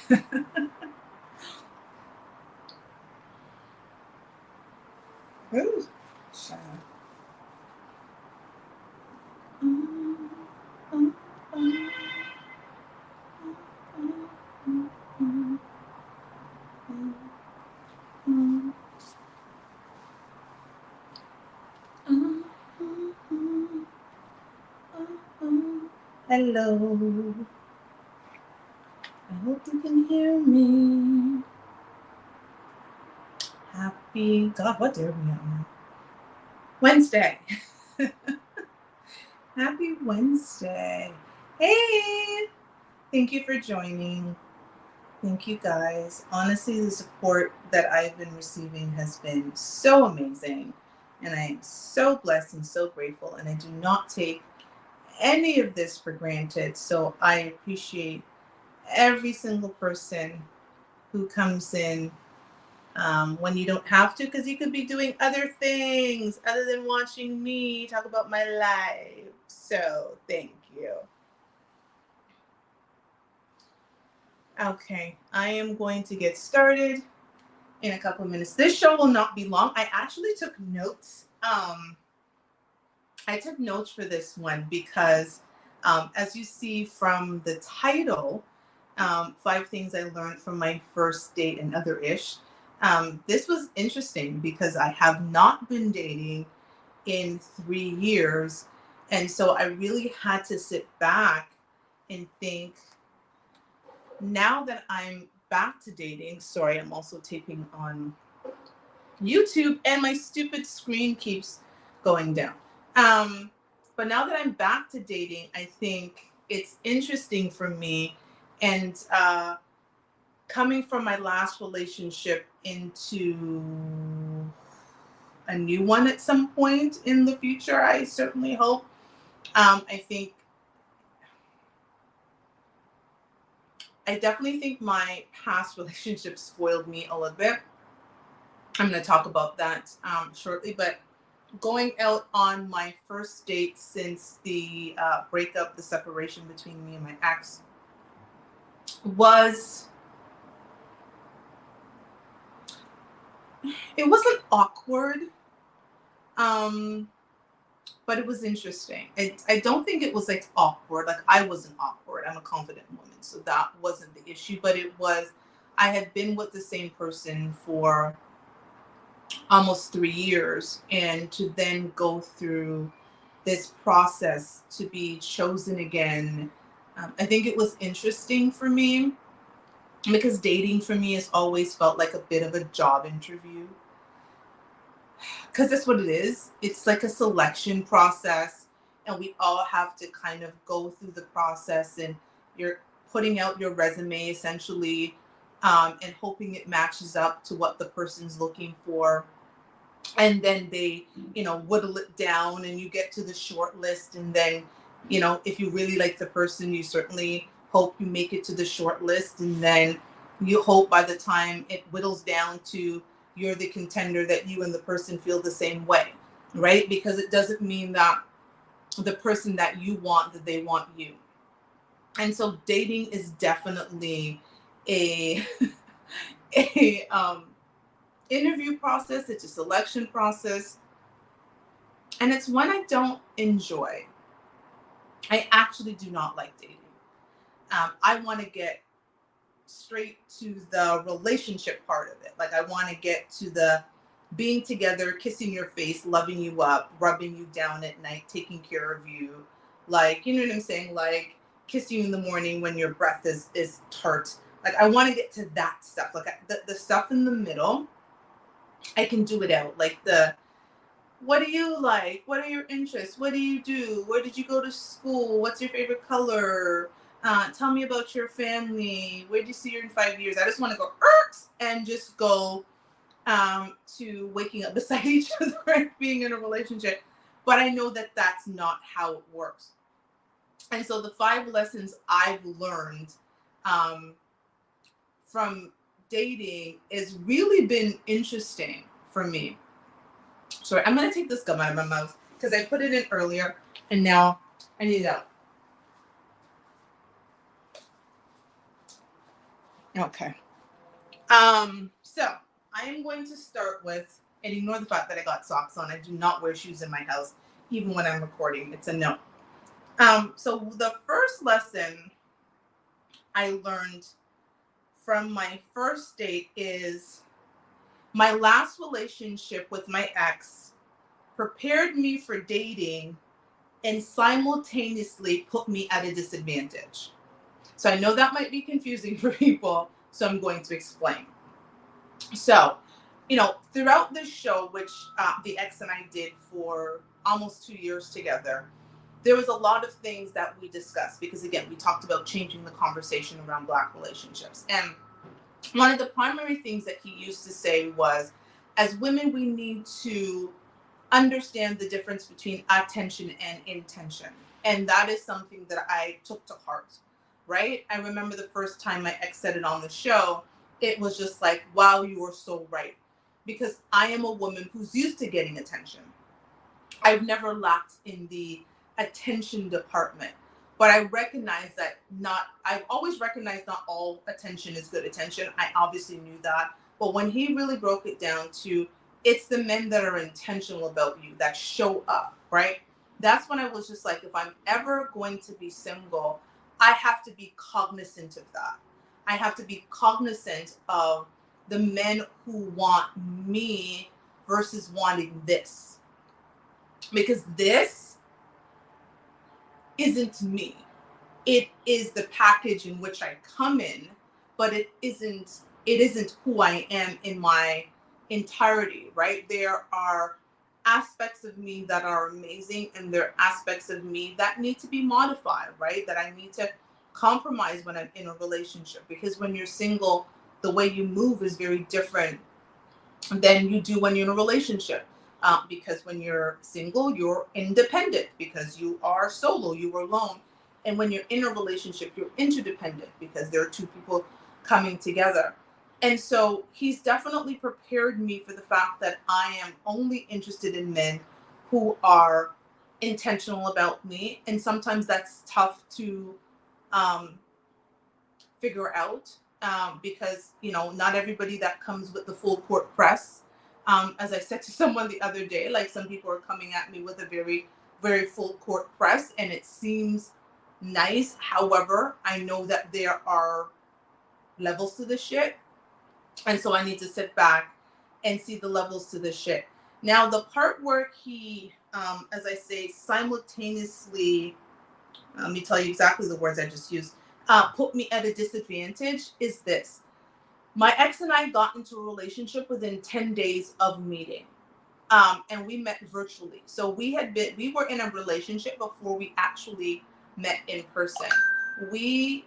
Ooh, child. Mm, mm, mm, mm, mm, mm, mm, mm, mm, mm, mm. Hello. I hope you can hear me. Happy God, what day are we on now? Wednesday. Happy Wednesday. Hey, thank you for joining. Thank you guys. Honestly, the support that I've been receiving has been so amazing. And I am so blessed and so grateful. And I do not take any of this for granted. So I appreciate every single person who comes in when you don't have to, because you could be doing other things other than watching me talk about my life. So thank you. Okay, I am going to get started in a couple of minutes. This show will not be long. I actually took notes. I took notes for this one because, as you see from the title, 5 things I learned from my first date and other ish. This was interesting because I have not been dating in 3 years. And so I really had to sit back and think, now that I'm back to dating, sorry, I'm also taping on YouTube and my stupid screen keeps going down. Um, but now that I'm back to dating, I think it's interesting for me. And coming from my last relationship into a new one at some point in the future, I certainly hope. I definitely think my past relationship spoiled me a little bit. I'm going to talk about that shortly, but going out on my first date since the breakup, the separation between me and my ex, was it wasn't awkward, um, but it was interesting. I don't think it was like awkward. Like I wasn't awkward. I'm a confident woman, so that wasn't the issue. But it was, I had been with the same person for almost 3 years, and to then go through this process to be chosen again, I think it was interesting for me because dating for me has always felt like a bit of a job interview, because that's what it is. It's like a selection process, and we all have to kind of go through the process, and you're putting out your resume essentially, and hoping it matches up to what the person's looking for, and then they whittle it down and you get to the short list, and then if you really like the person, you certainly hope you make it to the short list, and then you hope by the time it whittles down to you're the contender, that you and the person feel the same way, right? Because it doesn't mean that the person that you want, that they want you. And so dating is definitely a a interview process. It's a selection process, and it's one I don't enjoy. I actually do not like dating. I want to get straight to the relationship part of it. Like I want to get to the being together, kissing your face, loving you up, rubbing you down at night, taking care of you. Like, you know what I'm saying? Like kissing you in the morning when your breath is tart. Like I want to get to that stuff. Like the stuff in the middle, I can do it out. Like the what do you like? What are your interests? What do you do? Where did you go to school? What's your favorite color? Tell me about your family. Where do you see you in 5 years? I just want to go and just go to waking up beside each other and being in a relationship. But I know that that's not how it works. And so the 5 lessons I've learned um, from dating has really been interesting for me. Sorry, I'm gonna take this gum out of my mouth because I put it in earlier and now I need it out. Okay. So I am going to start with, and ignore the fact that I got socks on. I do not wear shoes in my house, even when I'm recording. It's a no. So the first lesson I learned from my first date is my last relationship with my ex prepared me for dating and simultaneously put me at a disadvantage. So I know that might be confusing for people, so I'm going to explain. So, throughout this show, which the ex and I did for almost 2 years together, there was a lot of things that we discussed because, again, we talked about changing the conversation around Black relationships. And one of the primary things that he used to say was, as women, we need to understand the difference between attention and intention. And that is something that I took to heart, right? I remember the first time my ex said it on the show, it was just like, wow, you are so right. Because I am a woman who's used to getting attention. I've never lacked in the attention department. But I recognize that I've always recognized not all attention is good attention. I obviously knew that. But when he really broke it down to, it's the men that are intentional about you, that show up, right? That's when I was just like, if I'm ever going to be single, I have to be cognizant of that. I have to be cognizant of the men who want me versus wanting this. Because this isn't me. It is the package in which I come in, but it isn't who I am in my entirety, right? There are aspects of me that are amazing, and there are aspects of me that need to be modified, right? That I need to compromise when I'm in a relationship, because when you're single, the way you move is very different than you do when you're in a relationship. Because when you're single, you're independent because you are solo, you are alone. And when you're in a relationship, you're interdependent because there are two people coming together. And so he's definitely prepared me for the fact that I am only interested in men who are intentional about me. And sometimes that's tough to um, figure out, because not everybody that comes with the full court press. As I said to someone the other day, like, some people are coming at me with a very, very full court press, and it seems nice. However, I know that there are levels to this shit, and so I need to sit back and see the levels to this shit. Now, the part where he, as I say, simultaneously, let me tell you exactly the words I just used, put me at a disadvantage, is this. My ex and I got into a relationship within 10 days of meeting. And we met virtually. So we were in a relationship before we actually met in person. We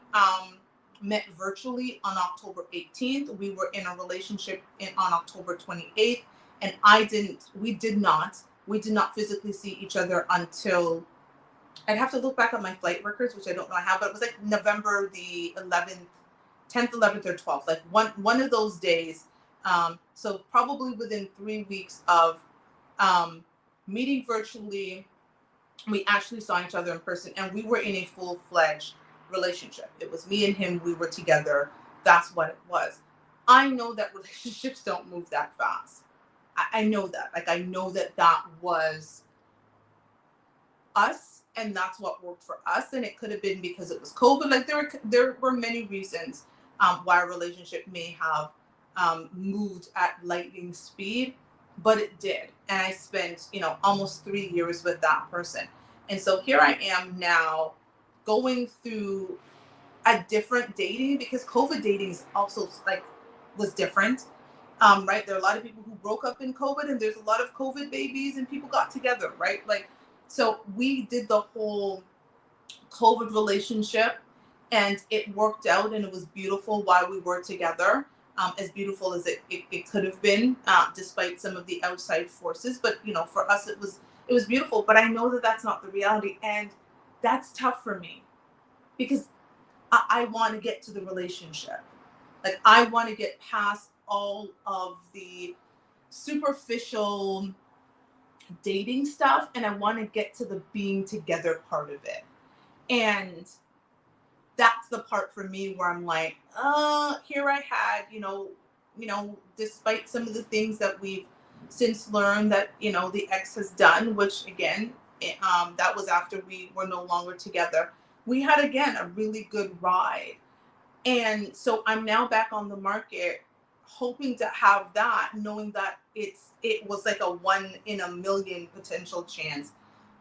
met virtually on October 18th. We were in a relationship on October 28th. And we did not physically see each other until, I'd have to look back at my flight records, which I don't know how, but it was like November the 11th, 10th, 11th, or 12th, like one of those days. So probably within 3 weeks of um, meeting virtually, we actually saw each other in person, and we were in a full-fledged relationship. It was me and him. We were together. That's what it was. I know that relationships don't move that fast. I know that. Like, I know that was us, and that's what worked for us. And it could have been because it was COVID. Like, there were many reasons why a relationship may have moved at lightning speed, but it did. And I spent almost 3 years with that person. And so here I am now, going through a different dating, because COVID dating is also, like, was different. Right, there are a lot of people who broke up in COVID, and there's a lot of COVID babies, and people got together, right? Like, so we did the whole COVID relationship, and it worked out, and it was beautiful while we were together. As beautiful as it could have been, despite some of the outside forces. But for us, it was beautiful. But I know that that's not the reality, and that's tough for me, because I want to get to the relationship. Like, I want to get past all of the superficial dating stuff, and I want to get to the being together part of it. And that's the part for me where I'm like, here I had, despite some of the things that we've since learned that, the ex has done, which again, that was after we were no longer together. We had, again, a really good ride. And so I'm now back on the market, hoping to have that, knowing that it was like a 1 in a million potential chance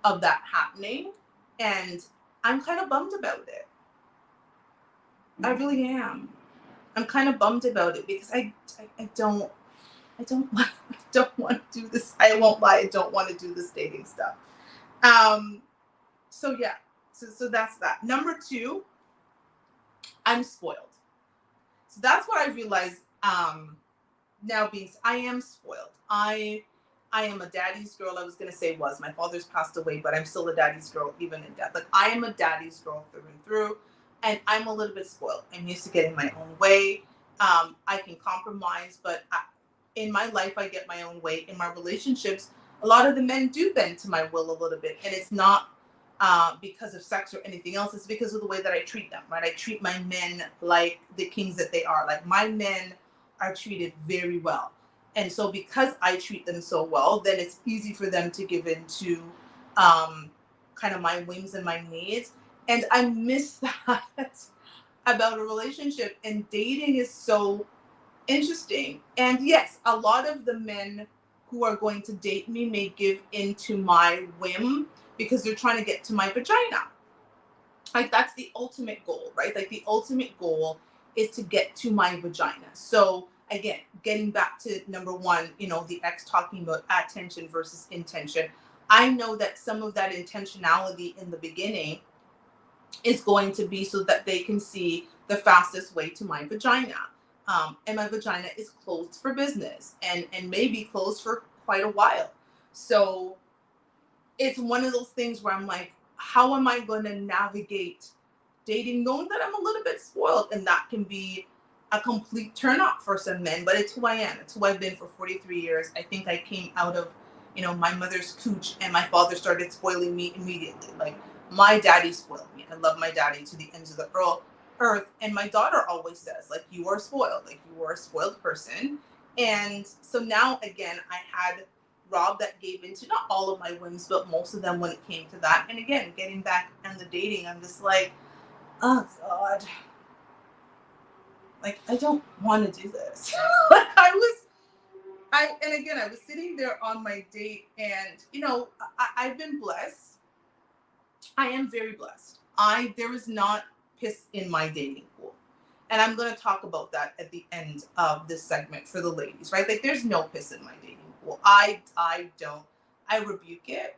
of that happening. And I'm kind of bummed about it. I really am. I'm kind of bummed about it because I don't want to do this. I won't lie, I don't want to do this dating stuff. So yeah. So that's that. Number 2, I'm spoiled. So that's what I realized now I am spoiled. I am a daddy's girl. I was gonna say was. My father's passed away, but I'm still a daddy's girl even in death. Like, I am a daddy's girl through and through, and I'm a little bit spoiled. I'm used to getting my own way. I can compromise, but in my life, I get my own way. In my relationships, a lot of the men do bend to my will a little bit, and it's not because of sex or anything else. It's because of the way that I treat them, right? I treat my men like the kings that they are. Like, my men are treated very well. And so because I treat them so well, then it's easy for them to give in to kind of my whims and my needs. And I miss that about a relationship. And dating is so interesting. And yes, a lot of the men who are going to date me may give into my whim because they're trying to get to my vagina. Like, that's the ultimate goal, right? Like, the ultimate goal is to get to my vagina. So again, getting back to number 1, the ex talking about attention versus intention. I know that some of that intentionality in the beginning is going to be so that they can see the fastest way to my vagina. And my vagina is closed for business and may be closed for quite a while. So it's one of those things where I'm like, how am I going to navigate dating knowing that I'm a little bit spoiled? And that can be a complete turn off for some men, but it's who I am. It's who I've been for 43 years. I think I came out of, my mother's cooch, and my father started spoiling me immediately. Like, my daddy spoiled me. I love my daddy to the ends of the earth. And my daughter always says, like, you are spoiled. Like, you are a spoiled person. And so now, again, I had Rob that gave into not all of my whims, but most of them when it came to that. And again, getting back on the dating, I'm just like, oh God, like, I don't want to do this. Like, and again, I was sitting there on my date, and I've been blessed. I am very blessed. There is not piss in my dating pool. And I'm going to talk about that at the end of this segment for the ladies, right? Like, there's no piss in my dating pool. I don't. I rebuke it.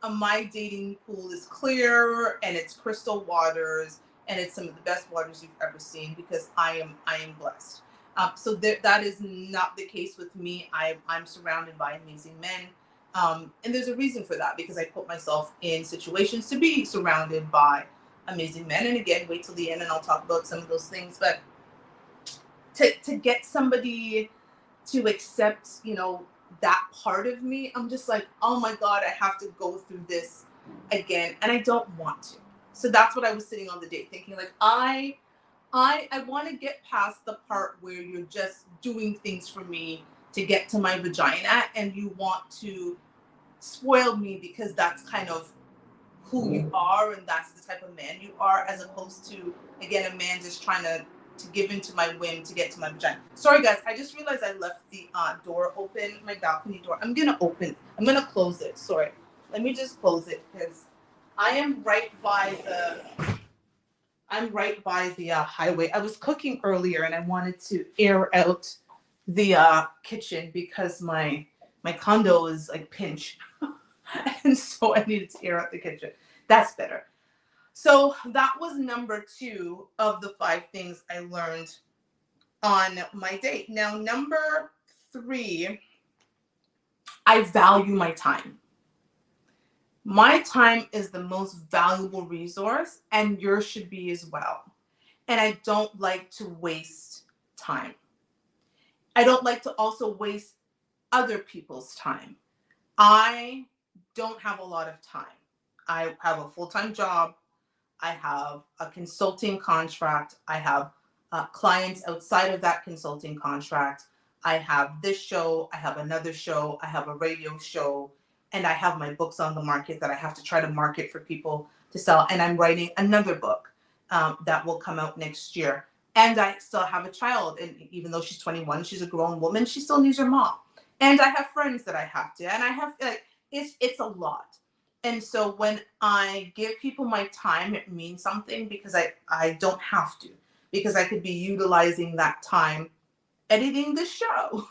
My dating pool is clear, and it's crystal waters, and it's some of the best waters you've ever seen because I am blessed. So that is not the case with me. I'm surrounded by amazing men. And there's a reason for that, because I put myself in situations to be surrounded by amazing men. And again, wait till the end and I'll talk about some of those things. But to get somebody to accept, that part of me, I'm just like, oh my God, I have to go through this again. And I don't want to. So that's what I was sitting on the date thinking, like, I want to get past the part where you're just doing things for me to get to my vagina, and you want to spoil me because that's kind of who you are and that's the type of man you are, as opposed to, again, a man just trying to give into my whim to get to my vagina. Sorry guys, I just realized I left the door open, my balcony door. I'm gonna close it. Sorry, let me just close it because I'm right by the highway. I was cooking earlier and I wanted to air out the kitchen because my condo is like pinch. And so I needed to air out the kitchen. That's better. So that was number 2 of the 5 things I learned on my date. Now, number 3, I value my time. My time is the most valuable resource, and yours should be as well. And I don't like to waste time. I don't like to also waste other people's time. I don't have a lot of time. I have a full-time job. I have a consulting contract. I have clients outside of that consulting contract. I have this show. I have another show. I have a radio show. And I have my books on the market that I have to try to market for people to sell. And I'm writing another book that will come out next year. And I still have a child. And even though she's 21, she's a grown woman, she still needs her mom. And I have friends that I have to. And I have, like, it's a lot. And so when I give people my time, it means something because I don't have to, because I could be utilizing that time editing the show,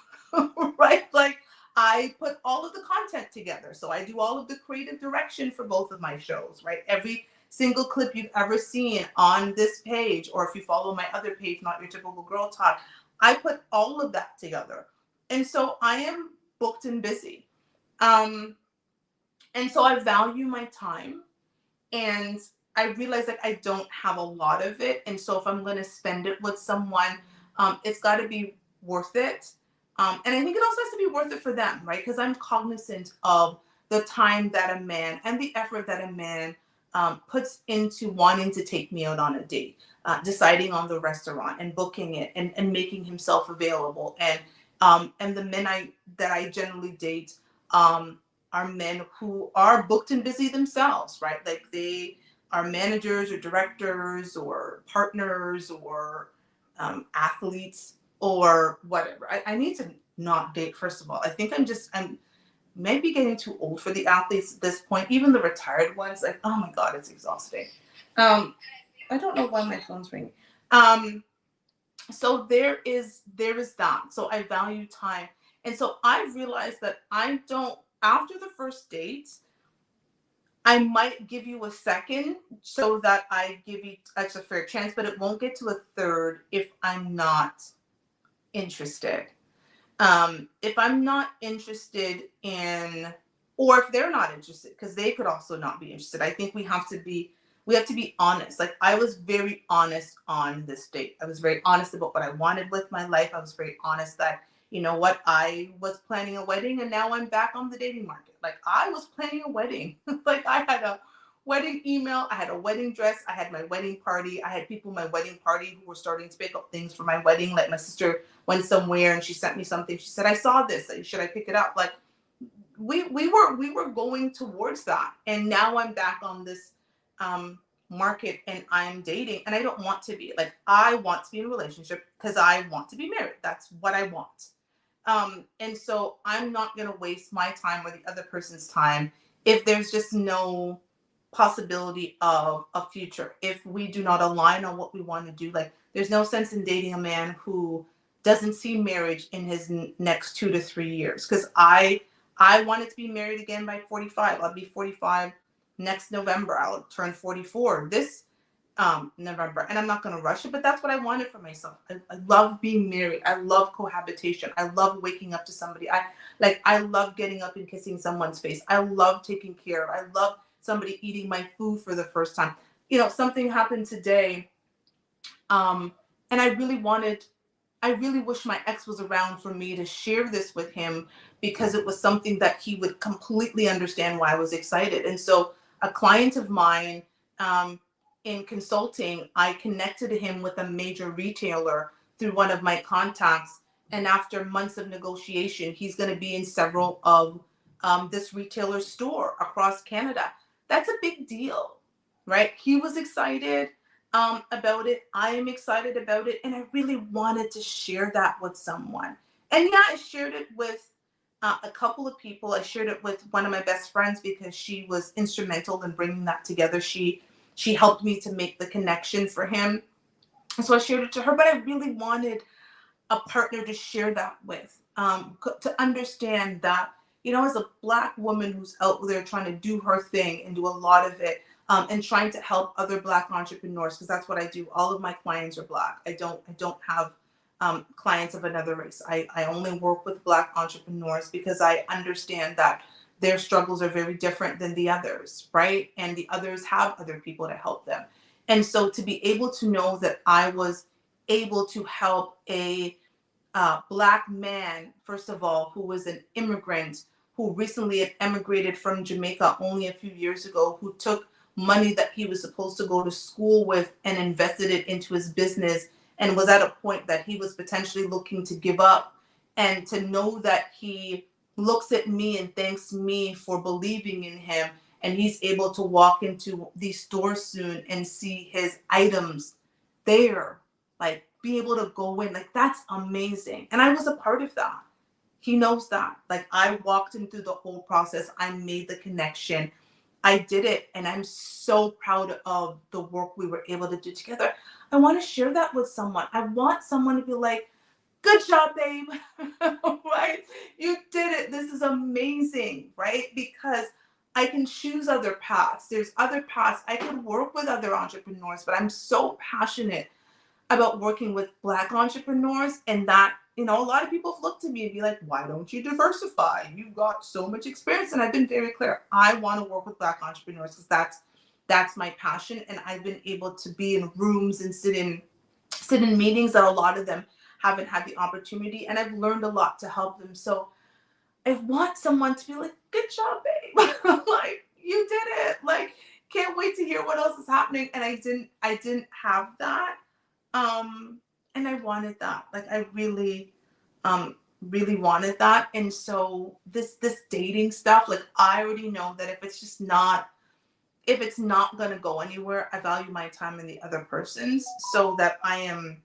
right? Like, I put all of the content together. So I do all of the creative direction for both of my shows, right? Every single clip you've ever seen on this page, or if you follow my other page, Not Your Typical Girl Talk, I put all of that together. And so I am booked and busy. And so I value my time, and I realize that I don't have a lot of it. And so if I'm going to spend it with someone, it's got to be worth it. And I think it also has to be worth it for them, right? Because I'm cognizant of the time that a man and the effort that a man puts into wanting to take me out on a date, deciding on the restaurant and booking it, and making himself available. And the men that I generally date are men who are booked and busy themselves, right? Like, they are managers or directors or partners or athletes or whatever. I need to not date, first of all. I think I'm maybe getting too old for the athletes at this point. Even the retired ones, like, oh my God, it's exhausting. I don't know why my phone's ringing. So there is that. So I value time. And so I realized that I don't, after the first date, I might give you a second so that I give you a fair chance, but it won't get to a third if I'm not interested. If I'm not interested in, or if they're not interested, because they could also not be interested. I think we have to be honest. Like, I was very honest on this date. I was very honest about what I wanted with my life. I was very honest that, you know what, I was planning a wedding and now I'm back on the dating market. Like, I was planning a wedding. Like, I had a wedding email, I had a wedding dress, I had my wedding party, I had people in my wedding party who were starting to pick up things for my wedding. Like, my sister went somewhere and she sent me something. She said, I saw this. Should I pick it up? Like, we were going towards that. And now I'm back on this market and I'm dating, and I don't want to be. Like, I want to be in a relationship because I want to be married. That's what I want. And so I'm not going to waste my time or the other person's time if there's just no possibility of a future. If we do not align on what we want to do, like, there's no sense in dating a man who doesn't see marriage in his next 2 to 3 years. Because I wanted to be married again by 45. I'll be 45 next November. I'll turn 44 this November, and I'm not going to rush it, but that's what I wanted for myself. I love being married. I love cohabitation. I love waking up to somebody. I love getting up and kissing someone's face. I love taking care of. I love somebody eating my food for the first time. You know, something happened today, and I really wish my ex was around for me to share this with him, because it was something that he would completely understand why I was excited. And so a client of mine, in consulting, I connected him with a major retailer through one of my contacts. And after months of negotiation, he's going to be in several of this retailer's store across Canada. That's a big deal, right? He was excited about it. I am excited about it. And I really wanted to share that with someone. And yeah, I shared it with a couple of people. I shared it with one of my best friends because she was instrumental in bringing that together. She helped me to make the connection for him. And so I shared it to her, but I really wanted a partner to share that with, to understand that, you know, as a Black woman who's out there trying to do her thing and do a lot of it, and trying to help other Black entrepreneurs, because that's what I do. All of my clients are Black. I don't have clients of another race. I only work with Black entrepreneurs because I understand that their struggles are very different than the others, right? And the others have other people to help them. And so to be able to know that I was able to help a Black man, first of all, who was an immigrant, who recently had emigrated from Jamaica only a few years ago, who took money that he was supposed to go to school with and invested it into his business, and was at a point that he was potentially looking to give up. And to know that he looks at me and thanks me for believing in him, and he's able to walk into these stores soon and see his items there, like be able to go in, like that's amazing. And I was a part of that. He knows that. Like I walked him through the whole process. I made the connection. I did it. And I'm so proud of the work we were able to do together. I want to share that with someone. I want someone to be like, good job, babe. Right? You did it. This is amazing, right? Because I can choose other paths. There's other paths. I can work with other entrepreneurs, but I'm so passionate about working with Black entrepreneurs, and that, a lot of people have looked to me and be like, why don't you diversify? You've got so much experience. And I've been very clear. I want to work with Black entrepreneurs because that's my passion. And I've been able to be in rooms and sit in meetings that a lot of them haven't had the opportunity. And I've learned a lot to help them. So I want someone to be like, good job, babe. Like, you did it. Like, can't wait to hear what else is happening. And I didn't have that. And I wanted that. Like, I really, really wanted that. And so this dating stuff, like, I already know that if it's not going to go anywhere, I value my time in the other person's, so that I am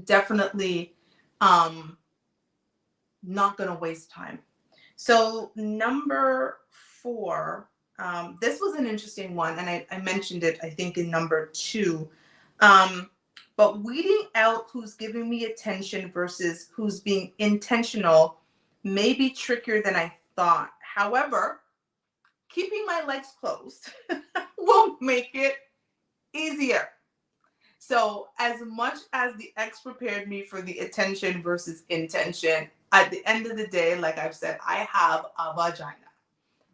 definitely, not going to waste time. So number 4, this was an interesting one. And I mentioned it, I think, in number 2. But weeding out who's giving me attention versus who's being intentional may be trickier than I thought. However, keeping my legs closed will make it easier. So as much as the ex prepared me for the attention versus intention, at the end of the day, like I've said, I have a vagina.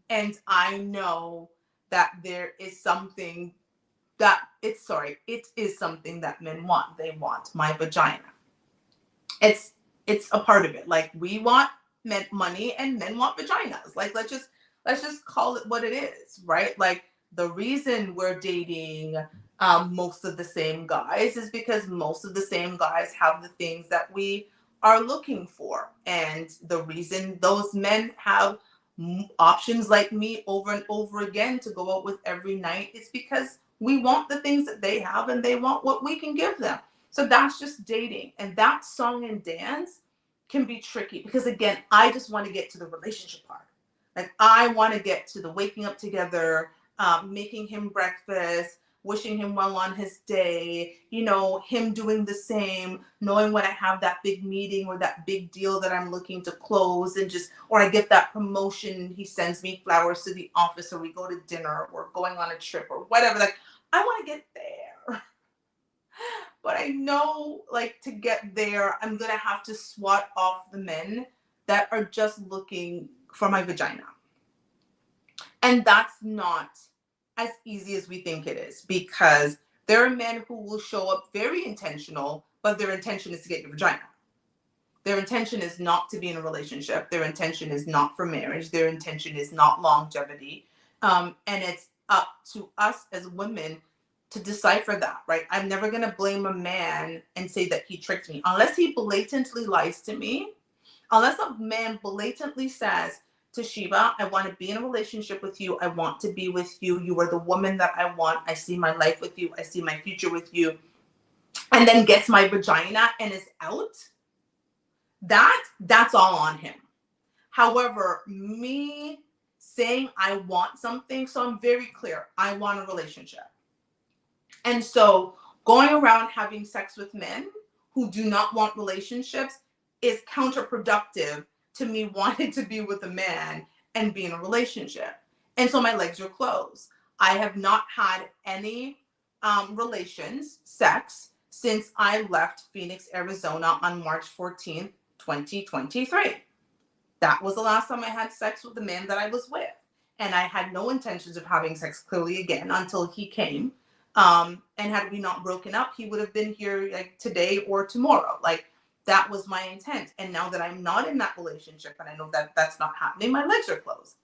And I know that there is something it is something that men want. They want my vagina. It's a part of it. Like, we want money and men want vaginas. Like, let's just call it what it is, right? Like, the reason we're dating most of the same guys is because most of the same guys have the things that we are looking for. And the reason those men have options like me over and over again to go out with every night is because we want the things that they have and they want what we can give them. So that's just dating. And that song and dance can be tricky because, again, I just want to get to the relationship part. Like, I want to get to the waking up together, making him breakfast, wishing him well on his day, him doing the same, knowing when I have that big meeting or that big deal that I'm looking to close, and or I get that promotion, he sends me flowers to the office, or we go to dinner, or going on a trip, or whatever. Like, I want to get there. But I know, like, to get there, I'm going to have to swat off the men that are just looking for my vagina. And that's not as easy as we think it is, because there are men who will show up very intentional, but their intention is to get your vagina. Their intention is not to be in a relationship. Their intention is not for marriage. Their intention is not longevity. And it's up to us as women to decipher that, right? I'm never going to blame a man and say that he tricked me, unless he blatantly lies to me. Unless a man blatantly says, Toshiba, I want to be in a relationship with you. I want to be with you. You are the woman that I want. I see my life with you. I see my future with you. And then gets my vagina and is out. That's all on him. However, me saying I want something, so I'm very clear. I want a relationship. And so going around having sex with men who do not want relationships is counterproductive to me wanting to be with a man and be in a relationship. And so my legs are closed. I have not had any sex, since I left Phoenix, Arizona on March 14th, 2023. That was the last time I had sex with the man that I was with. And I had no intentions of having sex clearly again until he came. And had we not broken up, he would have been here like today or tomorrow. Like, that was my intent. And now that I'm not in that relationship and I know that that's not happening, my legs are closed.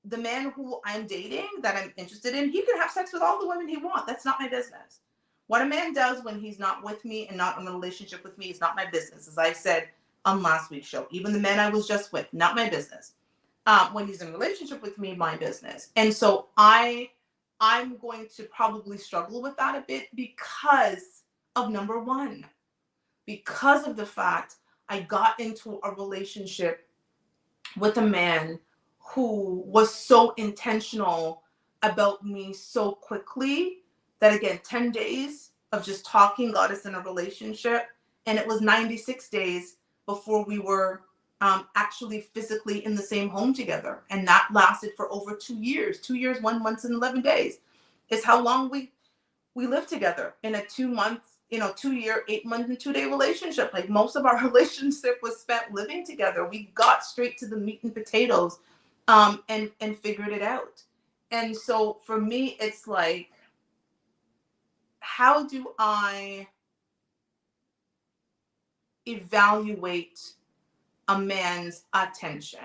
the man who I'm dating, that I'm interested in, he can have sex with all the women he wants. That's not my business. What a man does when he's not with me and not in a relationship with me is not my business. As I said on last week's show, even the men I was just with, not my business. When he's in a relationship with me, my business. And so I'm going to probably struggle with that a bit because of number one, because of the fact I got into a relationship with a man who was so intentional about me so quickly that, again, 10 days of just talking got us in a relationship. And it was 96 days before we were actually physically in the same home together. And that lasted for over 2 years. 2 years, 1 month, and 11 days is how long we lived together in a 2 month, 2 year, 8 month, and 2 day relationship. Like, most of our relationship was spent living together. We got straight to the meat and potatoes, and figured it out. And so for me, it's like, how do I evaluate a man's attention?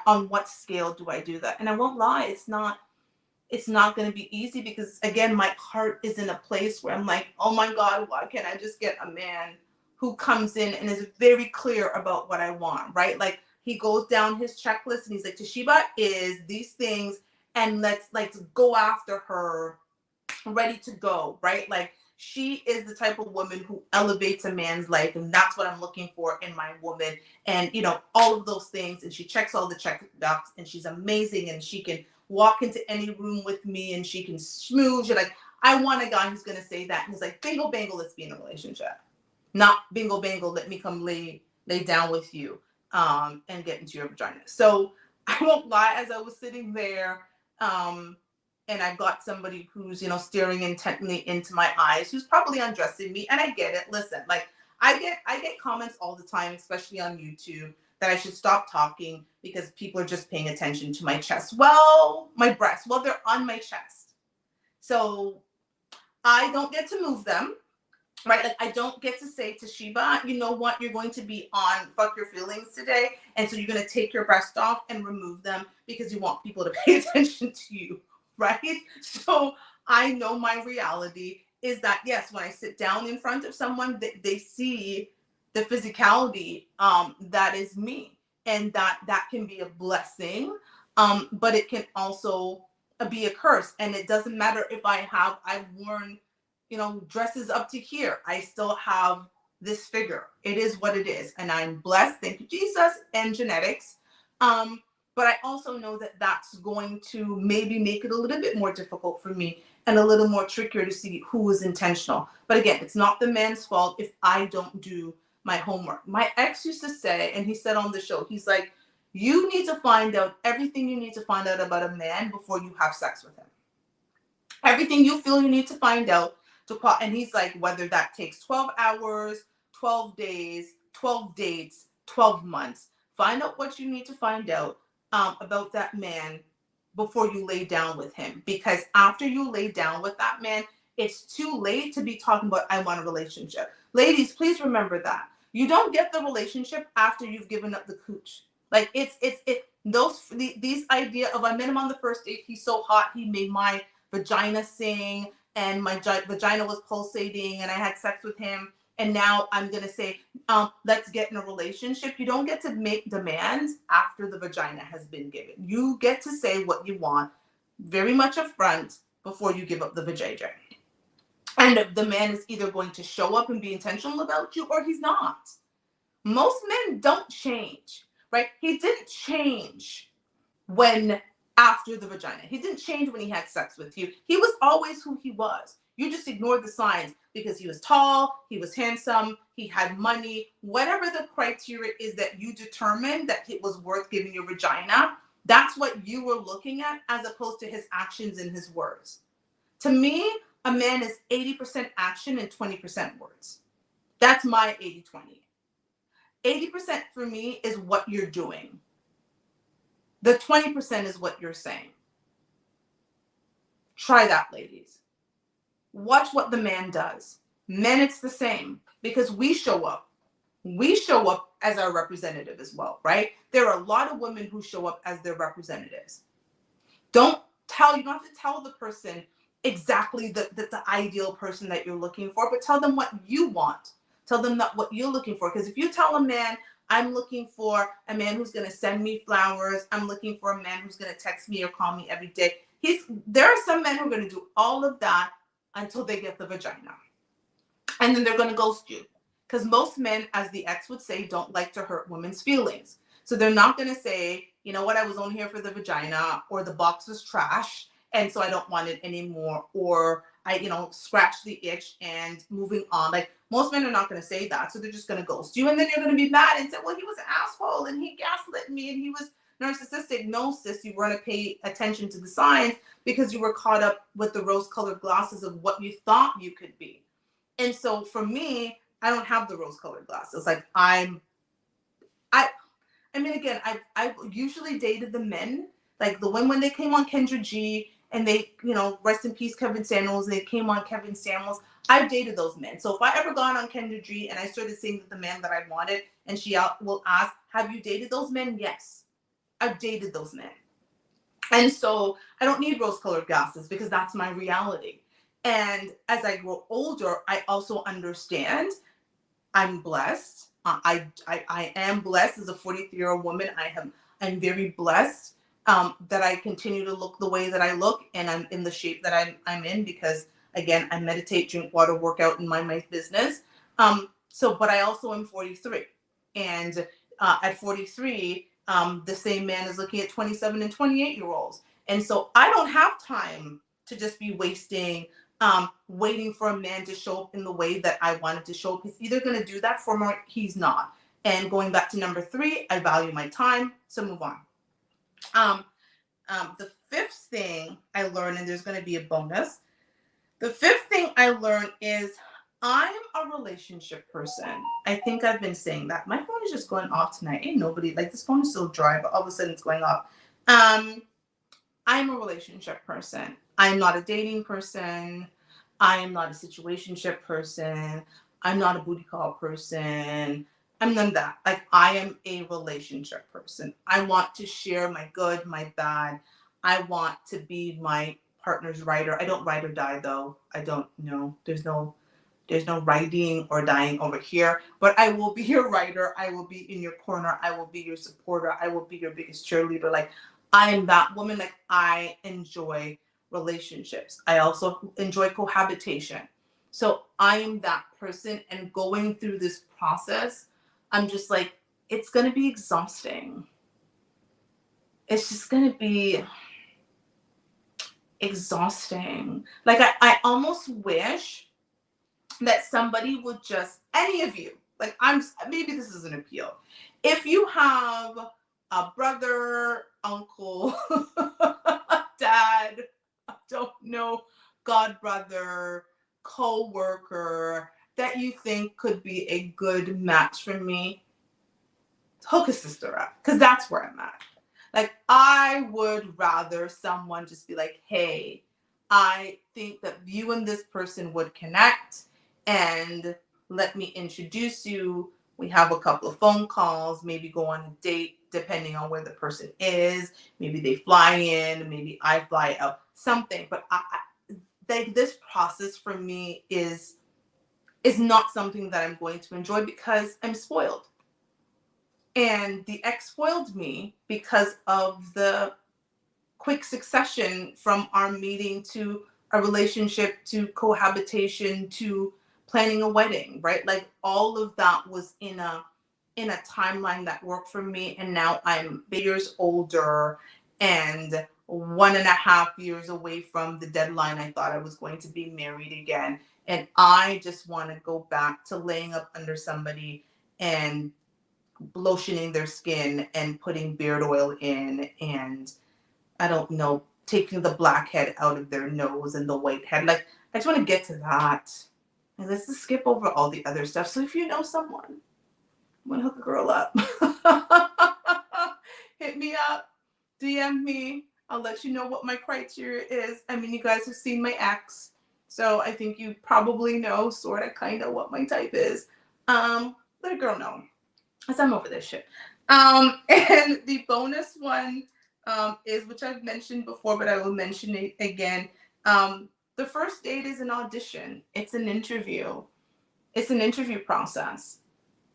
On what scale do I do that? And I won't lie, it's not going to be easy, because, again, my heart is in a place where I'm like, oh my God, why can't I just get a man who comes in and is very clear about what I want, right? Like, he goes down his checklist and he's like, Toshiba is these things, and let's go after her, ready to go, right? Like, she is the type of woman who elevates a man's life, and that's what I'm looking for in my woman. And all of those things, and she checks all the check box, and she's amazing, and she can walk into any room with me, and she can smooch. You're like, I want a guy who's gonna say that. And he's like, bingo bango, let's be in a relationship. Not bingo bango, let me come lay down with you, and get into your vagina. So I won't lie, as I was sitting there, and I've got somebody who's, staring intently into my eyes, who's probably undressing me. And I get it. Listen, like, I get comments all the time, especially on YouTube, that I should stop talking because people are just paying attention to my chest. Well, my breasts, well, they're on my chest. So I don't get to move them, right? Like, I don't get to say to Sheba, you know what, you're going to be on Fuck Your Feelings today. And so you're going to take your breast off and remove them because you want people to pay attention to you. Right? So I know my reality is that, yes, when I sit down in front of someone, they see the physicality that is me, and that can be a blessing, but it can also be a curse. And it doesn't matter if I've worn dresses up to here, I still have this figure. It is what it is, and I'm blessed, thank you Jesus, and genetics. But I also know that that's going to maybe make it a little bit more difficult for me, and a little more trickier to see who is intentional. But again, it's not the man's fault if I don't do my homework. My ex used to say, and he said on the show, he's like, you need to find out everything you need to find out about a man before you have sex with him. Everything you feel you need to find out and he's like, whether that takes 12 hours, 12 days, 12 dates, 12 months, find out what you need to find out about that man before you lay down with him. Because after you lay down with that man, it's too late to be talking about, I want a relationship. Ladies, please remember that. You don't get the relationship after you've given up the cooch. Like, these idea of, I met him on the first date, he's so hot, he made my vagina sing, and my vagina was pulsating, and I had sex with him, and now I'm going to say, let's get in a relationship. You don't get to make demands after the vagina has been given. You get to say what you want very much upfront before you give up the vajayjay. And the man is either going to show up and be intentional about you, or he's not. Most men don't change, right? He didn't change after the vagina. He didn't change when he had sex with you. He was always who he was. You just ignored the signs because he was tall, he was handsome, he had money, whatever the criteria is that you determined that it was worth giving your vagina, that's what you were looking at, as opposed to his actions and his words. To me, a man is 80% action and 20% words. That's my 80-20. 80% for me is what you're doing. The 20% is what you're saying. Try that, ladies. Watch what the man does. Men, it's the same, because we show up. We show up as our representative as well, right? There are a lot of women who show up as their representatives. You don't have to tell the person exactly the ideal person that you're looking for, but tell them what you want. Tell them that what you're looking for. Because if you tell a man, I'm looking for a man who's going to send me flowers, I'm looking for a man who's going to text me or call me every day. There are some men who are going to do all of that until they get the vagina. And then they're going to ghost you. Because most men, as the ex would say, don't like to hurt women's feelings. So they're not going to say, you know what, I was only here for the vagina, or the box was trash, and so I don't want it anymore, or I, scratch the itch and moving on. Like, most men are not going to say that. So they're just going to ghost you. And then you're going to be mad and say, well, he was an asshole and he gaslit me and he was narcissistic. No, sis, you weren't to pay attention to the signs because you were caught up with the rose-colored glasses of what you thought you could be. And so for me, I don't have the rose-colored glasses. Like, I mean, again, I've usually dated the men, like the when they came on Kendra G, and they, rest in peace, Kevin Samuels, they came on Kevin Samuels. I've dated those men. So if I ever gone on Kendra G and I started seeing the man that I wanted, and she will ask, have you dated those men? Yes, I've dated those men. And so I don't need rose-colored glasses because that's my reality. And as I grow older, I also understand I'm blessed. I am blessed as a 43-year-old woman. I'm very blessed that I continue to look the way that I look, and I'm in the shape that I'm in because, again, I meditate, drink water, work out, and mind my business. But I also am 43, and at 43, the same man is looking at 27 and 28-year-olds, and so I don't have time to just be wasting. Waiting for a man to show up in the way that I wanted to show up. He's either going to do that for me or he's not. And going back to number 3, I value my time, so move on. The 5th thing I learned, and there's going to be a bonus. The 5th thing I learned is I'm a relationship person. I think I've been saying that. My phone is just going off tonight. Ain't nobody, like, this phone is so dry, but all of a sudden it's going off. I'm a relationship person. I'm not a dating person. I am not a situationship person. I'm not a booty call person. I'm none of that. Like, I am a relationship person. I want to share my good, my bad. I want to be my partner's rider. I don't ride or die, though. I don't know. There's no riding or dying over here. But I will be your rider. I will be in your corner. I will be your supporter. I will be your biggest cheerleader. Like, I am that woman. Like, I enjoy relationships. I also enjoy cohabitation. So I am that person, and going through this process, I'm just like, it's going to be exhausting. It's just going to be exhausting. Like, I almost wish that somebody would just, any of you, like, maybe this is an appeal. If you have a brother, uncle, dad, I don't know, god brother, co-worker that you think could be a good match for me, hook a sister up, because that's where I'm at. Like, I would rather someone just be like, hey, I think that you and this person would connect, and let me introduce you. We have a couple of phone calls, maybe go on a date, depending on where the person is. Maybe they fly in, maybe I fly out, something. But this process for me is not something that I'm going to enjoy because I'm spoiled. And the ex spoiled me because of the quick succession from our meeting to a relationship to cohabitation to planning a wedding, right? Like, all of that was in a timeline that worked for me. And now I'm 8 years older and 1.5 years away from the deadline. I thought I was going to be married again. And I just want to go back to laying up under somebody and lotioning their skin and putting beard oil in, and I don't know, taking the blackhead out of their nose and the whitehead. Like, I just want to get to that. And let's just skip over all the other stuff. So if you know someone, I'm gonna hook a girl up. Hit me up, DM me. I'll let you know what my criteria is. I mean, you guys have seen my ex, so I think you probably know sort of kind of what my type is. Let a girl know, because I'm over this shit. And the bonus one, is, which I've mentioned before, but I will mention it again. The first date is an audition. It's an interview. It's an interview process.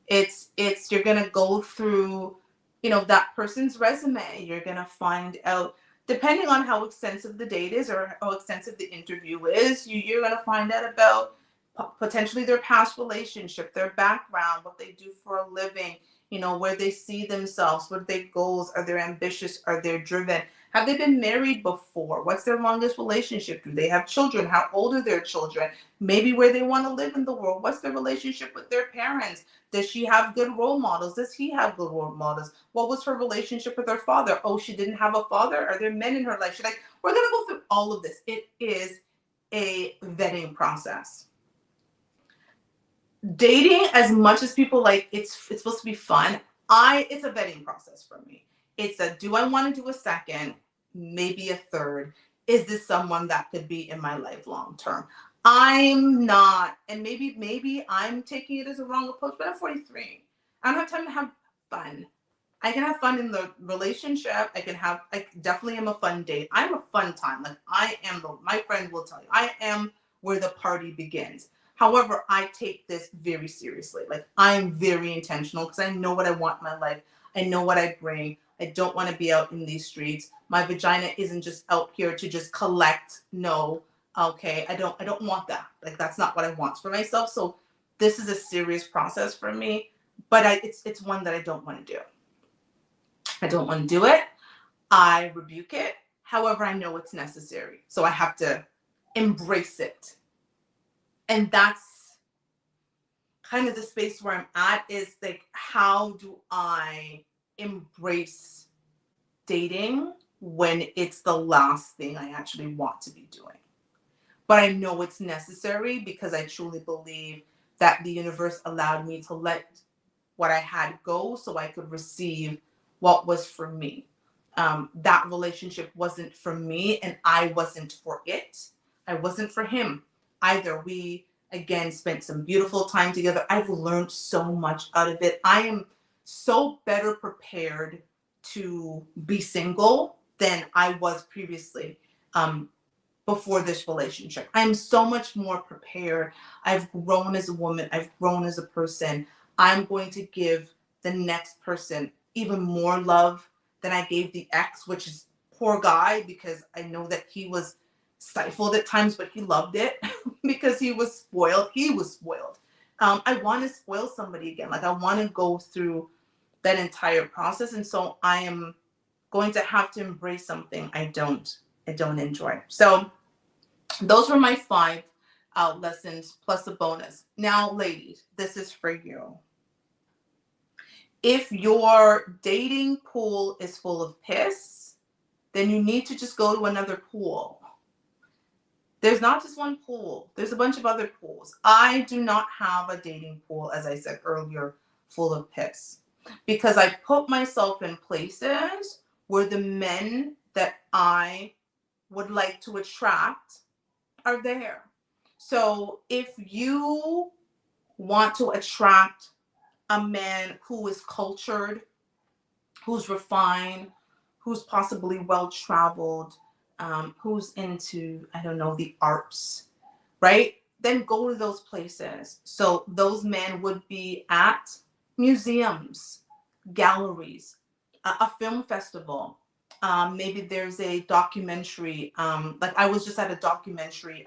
It's you're gonna go through, that person's resume. You're gonna find out, depending on how extensive the date is or how extensive the interview is, you're gonna find out about potentially their past relationship, their background, what they do for a living, where they see themselves, what their goals are, they ambitious, are they driven, have they been married before, what's their longest relationship, do they have children, how old are their children, maybe where they want to live in the world, what's their relationship with their parents, does she have good role models, does he have good role models, what was her relationship with her father, oh, she didn't have a father, are there men in her life, we're going to go through all of this. It is a vetting process. Dating, as much as people like it's supposed to be fun, it's a vetting process for me. It's a, do I want to do a second, maybe a third, is this someone that could be in my life long term? I'm not, and maybe I'm taking it as a wrong approach, but I'm 43. I don't have time to have fun. I can have fun in the relationship. I definitely am a fun date. I'm a fun time. Like my friend will tell you, I am where the party begins. However, I take this very seriously. Like, I am very intentional because I know what I want in my life. I know what I bring. I don't want to be out in these streets. My vagina isn't just out here to just collect. No. Okay. I don't want that. Like, that's not what I want for myself. So this is a serious process for me, but it's one that I don't want to do. I don't want to do it. I rebuke it. However, I know it's necessary. So I have to embrace it. And that's kind of the space where I'm at, is like, how do I embrace dating when it's the last thing I actually want to be doing? But I know it's necessary because I truly believe that the universe allowed me to let what I had go so I could receive what was for me. That relationship wasn't for me, and I wasn't for it. I wasn't for him either. We, again, spent some beautiful time together. I've learned so much out of it. I am so better prepared to be single than I was previously, before this relationship. I'm so much more prepared. I've grown as a woman. I've grown as a person. I'm going to give the next person even more love than I gave the ex, which is poor guy, because I know that he was stifled at times, but he loved it because he was spoiled. He was spoiled. I want to spoil somebody again. Like, I want to go through that entire process. And so I am going to have to embrace something I don't enjoy. So those were my 5 lessons plus a bonus. Now, ladies, this is for you. If your dating pool is full of piss, then you need to just go to another pool. There's not just one pool. There's a bunch of other pools. I do not have a dating pool, as I said earlier, full of piss, because I put myself in places where the men that I would like to attract are there. So if you want to attract a man who is cultured, who's refined, who's possibly well-traveled, who's into, I don't know, the arts, right? Then go to those places. So those men would be at museums, galleries, a film festival. Maybe there's a documentary. Like, I was just at a documentary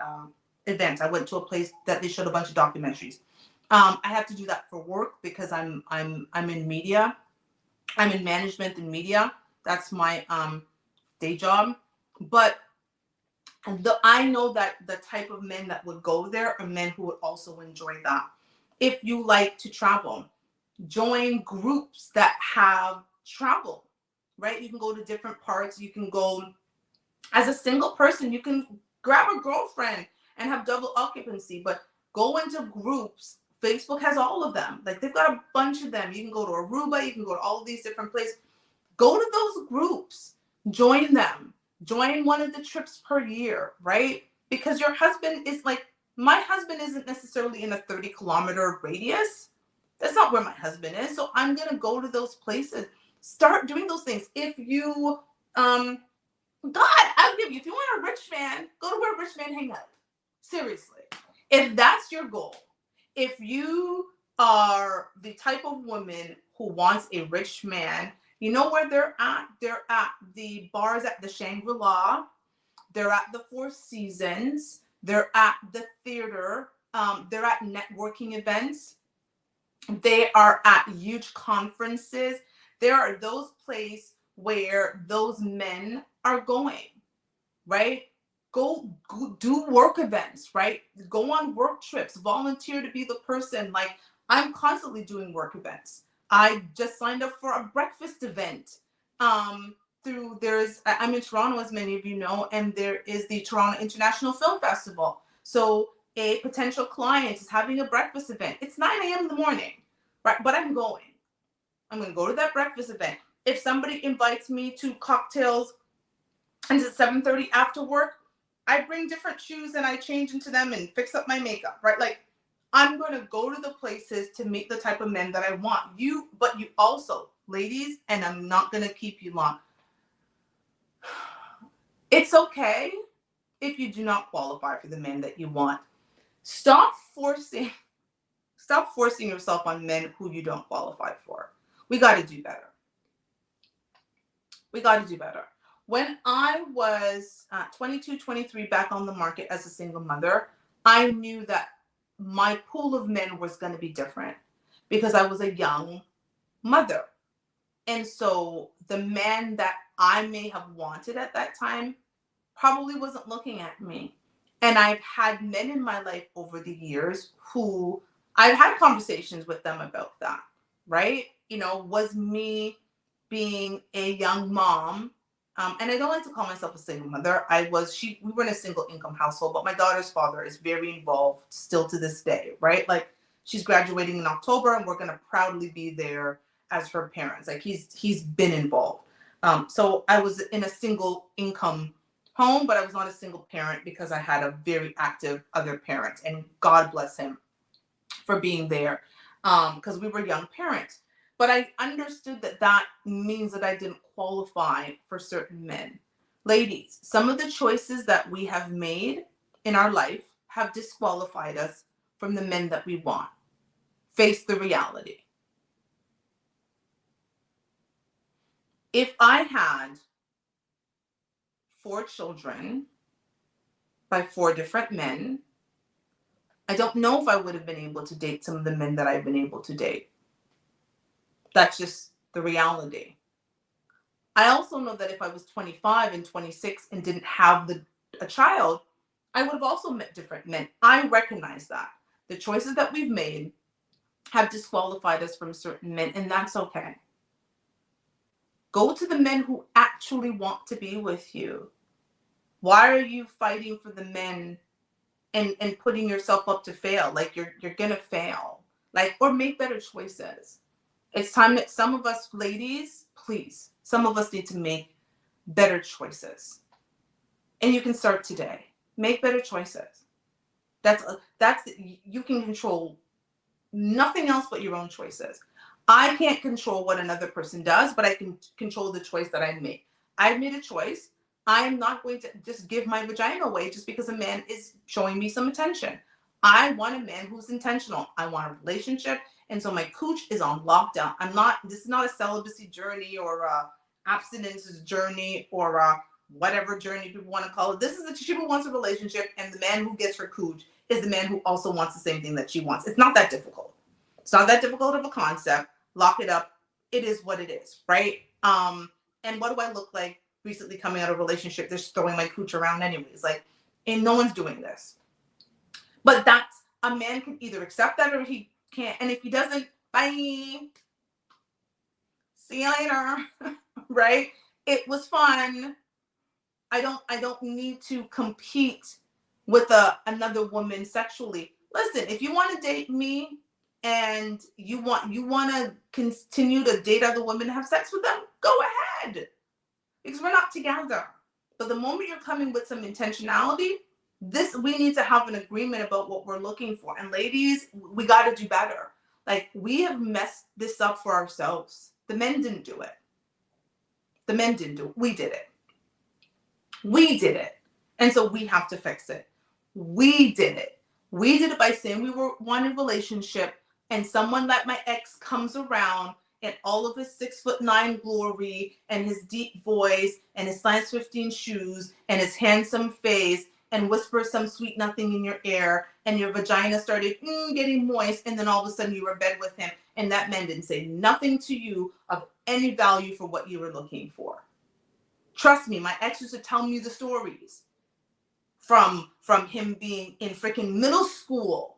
event. I went to a place that they showed a bunch of documentaries. I have to do that for work because I'm in media. I'm in management and media. That's my day job. But I know that the type of men that would go there are men who would also enjoy that. If you like to travel, join groups that have travel, right? You can go to different parts. You can go as a single person. You can grab a girlfriend and have double occupancy, but go into groups. Facebook has all of them. Like, they've got a bunch of them. You can go to Aruba. You can go to all of these different places. Go to those groups. Join them. Join one of the trips per year, right? Because your husband is like, my husband isn't necessarily in a 30-kilometer radius. That's not where my husband is. So I'm going to go to those places. Start doing those things. If you God, I'll give you. If you want a rich man, go to where rich men hang out. Seriously. If that's your goal, if you are the type of woman who wants a rich man, you know where they're at? They're at the bars at the Shangri-La. They're at the Four Seasons. They're at the theater. They're at networking events. They are at huge conferences. There are those places where those men are going, right? Go do work events, right? Go on work trips, volunteer to be the person. Like, I'm constantly doing work events. I just signed up for a breakfast event. I'm in Toronto, as many of you know, and there is the Toronto International Film Festival. So a potential client is having a breakfast event. It's 9 a.m. in the morning, right? But I'm going. I'm going to go to that breakfast event. If somebody invites me to cocktails and it's 7:30 after work, I bring different shoes and I change into them and fix up my makeup, right? Like, I'm going to go to the places to meet the type of men that I want. But you also, ladies, and I'm not going to keep you long. It's okay if you do not qualify for the men that you want. Stop forcing yourself on men who you don't qualify for. We got to do better. When I was 22, 23, back on the market as a single mother, I knew that my pool of men was going to be different because I was a young mother. And so the man that I may have wanted at that time probably wasn't looking at me. And I've had men in my life over the years who I've had conversations with them about that, right? Was me being a young mom, and I don't like to call myself a single mother. We were in a single income household, but my daughter's father is very involved still to this day, right? Like, she's graduating in October and we're going to proudly be there as her parents. Like, he's been involved. So I was in a single income home, but I was not a single parent because I had a very active other parent, and God bless him for being there, because we were young parents. But I understood that means that I didn't qualify for certain men. Ladies, some of the choices that we have made in our life have disqualified us from the men that we want. Face the reality. If I had 4 children by 4 different men, I don't know if I would have been able to date some of the men that I've been able to date. That's just the reality. I also know that if I was 25 and 26 and didn't have a child, I would have also met different men. I recognize that. The choices that we've made have disqualified us from certain men, and that's okay. Go to the men who actually want to be with you. Why are you fighting for the men and putting yourself up to fail? Like, you're gonna fail. Like, or make better choices. It's time that some of us ladies, please, some of us need to make better choices. And you can start today. Make better choices. You can control nothing else but your own choices. I can't control what another person does, but I can control the choice that I make. I've made a choice. I am not going to just give my vagina away just because a man is showing me some attention. I want a man who's intentional. I want a relationship. And so my cooch is on lockdown. This is not a celibacy journey or a abstinence journey or a whatever journey people want to call it. This is she wants a relationship, and the man who gets her cooch is the man who also wants the same thing that she wants. It's not that difficult. It's not that difficult of a concept. Lock it up. It is what it is, right? And what do I look like recently coming out of a relationship, just throwing my cooch around anyways? Like, and no one's doing this. But that's, a man can either accept that or he can't. And if he doesn't, bye. See you later. Right? It was fun. I don't need to compete with another woman sexually. Listen, if you want to date me and you want to continue to date other women and have sex with them, go ahead. Because we're not together. But the moment you're coming with some intentionality, we need to have an agreement about what we're looking for. And ladies, we got to do better. Like, we have messed this up for ourselves. The men didn't do it. The men didn't do it. We did it. We did it. And so we have to fix it. We did it. We did it by saying we were wanting a relationship, and someone like my ex comes around and all of his 6'9" glory and his deep voice and his size 15 shoes and his handsome face and whispers some sweet nothing in your ear, and your vagina started getting moist, and then all of a sudden you were in bed with him, and that man didn't say nothing to you of any value for what you were looking for. Trust me, my ex used to tell me the stories from him being in freaking middle school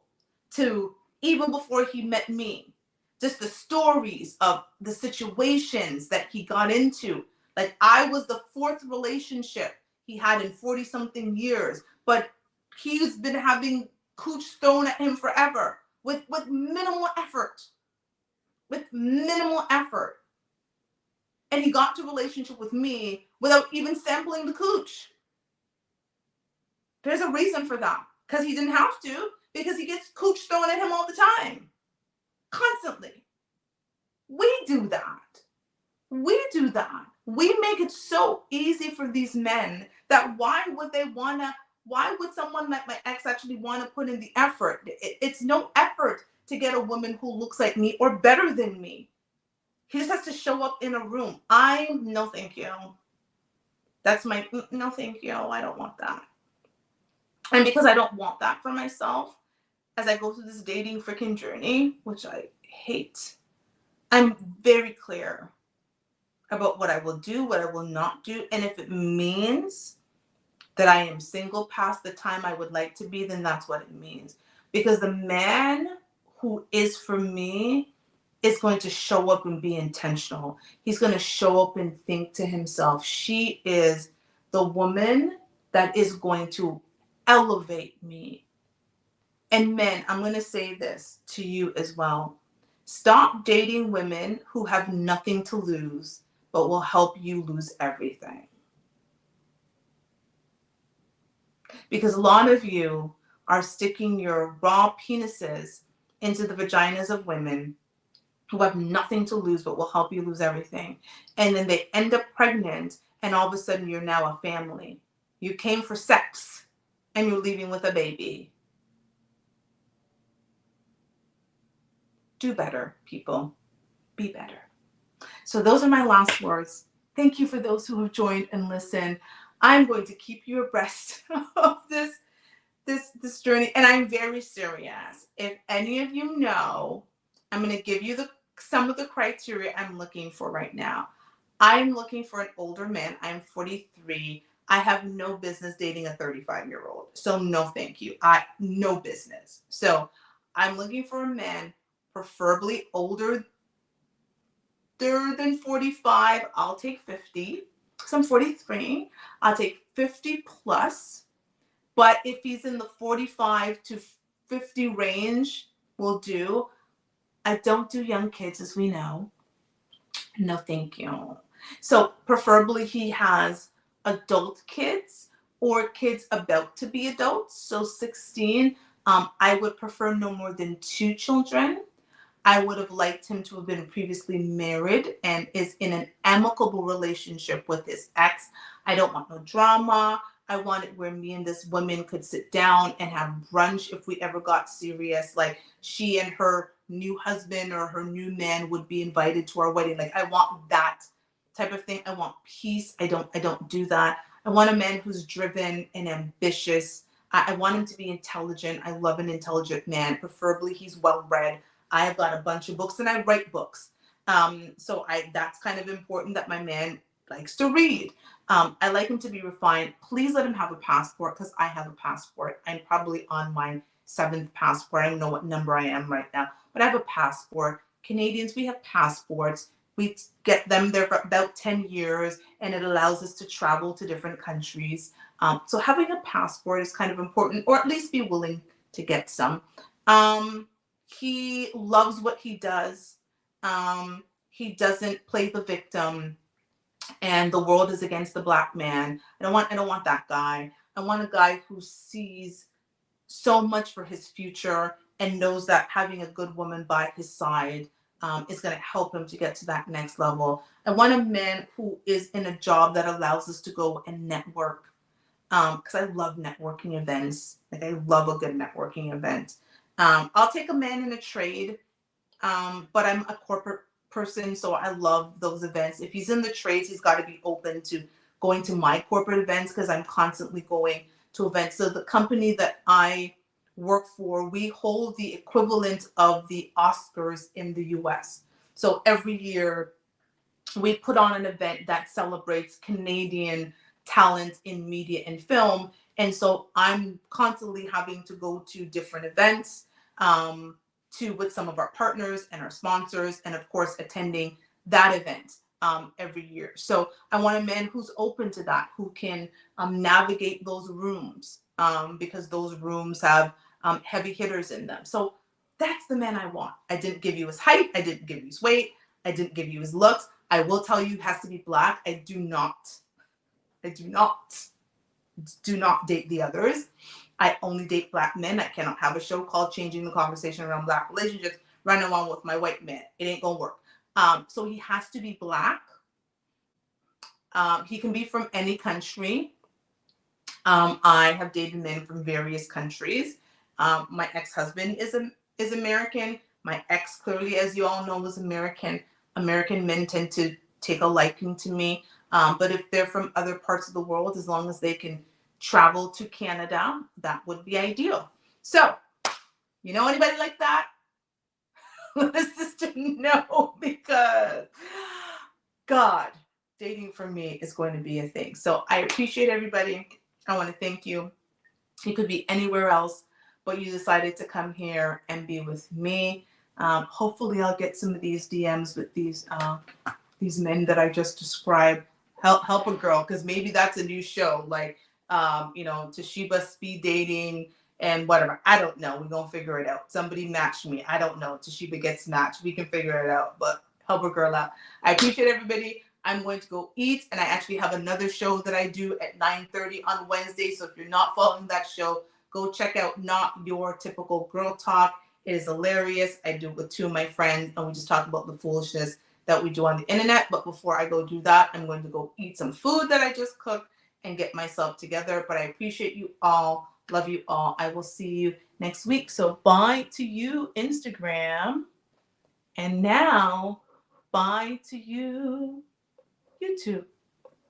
to even before he met me. Just the stories of the situations that he got into. Like, I was the fourth relationship he had in 40 something years, but he's been having cooch thrown at him forever with minimal effort. With minimal effort. And he got to a relationship with me without even sampling the cooch. There's a reason for that. Because he didn't have to. Because he gets cooch thrown at him all the time. Constantly. We do that. We do that. We make it so easy for these men that why would someone like my ex actually want to put in the effort? It's no effort to get a woman who looks like me or better than me. He just has to show up in a room. No thank you. That's my, no thank you. I don't want that. And because I don't want that for myself, as I go through this dating freaking journey, which I hate, I'm very clear about what I will do, what I will not do. And if it means that I am single past the time I would like to be, then that's what it means. Because the man who is for me is going to show up and be intentional. He's going to show up and think to himself, she is the woman that is going to elevate me. And men, I'm going to say this to you as well. Stop dating women who have nothing to lose, but will help you lose everything. Because a lot of you are sticking your raw penises into the vaginas of women who have nothing to lose, but will help you lose everything. And then they end up pregnant, and all of a sudden you're now a family. You came for sex, and you're leaving with a baby. Do better, people. Be better. So those are my last words. Thank you for those who have joined and listened. I'm going to keep you abreast of this journey, and I'm very serious. If any of you know, I'm going to give you some of the criteria I'm looking for right now. I'm looking for an older man. I'm 43. I have no business dating a 35-year-old. So no, thank you. No business. So I'm looking for a man, preferably older than 45. I'll take 50. Because I'm 43. I'll take 50 plus. But if he's in the 45 to 50 range, will do. I don't do young kids, as we know. No, thank you. So preferably he has adult kids or kids about to be adults. So 16. I would prefer no more than 2 children. I would have liked him to have been previously married and is in an amicable relationship with his ex. I don't want no drama. I want it where me and this woman could sit down and have brunch if we ever got serious. Like, she and her new husband or her new man would be invited to our wedding. Like, I want that type of thing. I want peace. I don't do that. I want a man who's driven and ambitious. I want him to be intelligent. I love an intelligent man. Preferably he's well-read. I have got a bunch of books and I write books. So that's kind of important, that my man likes to read. I like him to be refined. Please let him have a passport, because I have a passport. I'm probably on my 7th passport. I don't know what number I am right now, but I have a passport. Canadians, we have passports. We get them there for about 10 years, and it allows us to travel to different countries. So having a passport is kind of important, or at least be willing to get some. He loves what he does. He doesn't play the victim, and the world is against the Black man. I don't want that guy. I want a guy who sees so much for his future and knows that having a good woman by his side is going to help him to get to that next level. I want a man who is in a job that allows us to go and network, because I love networking events. Like, I love a good networking event. I'll take a man in a trade, but I'm a corporate person, so I love those events. If he's in the trades, he's got to be open to going to my corporate events, because I'm constantly going to events. So the company that I work for, we hold the equivalent of the Oscars in the US. So every year we put on an event that celebrates Canadian talent in media and film. And so I'm constantly having to go to different events, with some of our partners and our sponsors, and of course, attending that event every year. So I want a man who's open to that, who can navigate those rooms, because those rooms have heavy hitters in them. So that's the man I want. I didn't give you his height. I didn't give you his weight. I didn't give you his looks. I will tell you, it has to be Black. I do not date the others. I only date Black men. I cannot have a show called Changing the Conversation Around Black Relationships running around with my white man. It ain't gonna work. So he has to be Black. He can be from any country. I have dated men from various countries. My ex-husband is American. My ex, clearly, as you all know, was American. American men tend to take a liking to me. But if they're from other parts of the world, as long as they can travel to Canada, that would be ideal. So, you know anybody like that? Let us just know, because God, dating for me is going to be a thing. So I appreciate everybody. I want to thank you. You could be anywhere else, but you decided to come here and be with me. Hopefully I'll get some of these DMs with these men that I just described. Help a girl, because maybe that's a new show, like Toshiba speed dating and whatever. I don't know. We're gonna figure it out. Somebody match me. I don't know. Toshiba gets matched. We can figure it out, but help a girl out. I appreciate everybody. I'm going to go eat, and I actually have another show that I do at 9:30 on Wednesday. So if you're not following that show, go check out Not Your Typical Girl Talk. It is hilarious. I do it with two of my friends, and we just talk about the foolishness that we do on the internet. But before I go do that, I'm going to go eat some food that I just cooked and get myself together. But I appreciate you all. Love you all. I will see you next week. So bye to you, Instagram. And now, bye to you, YouTube.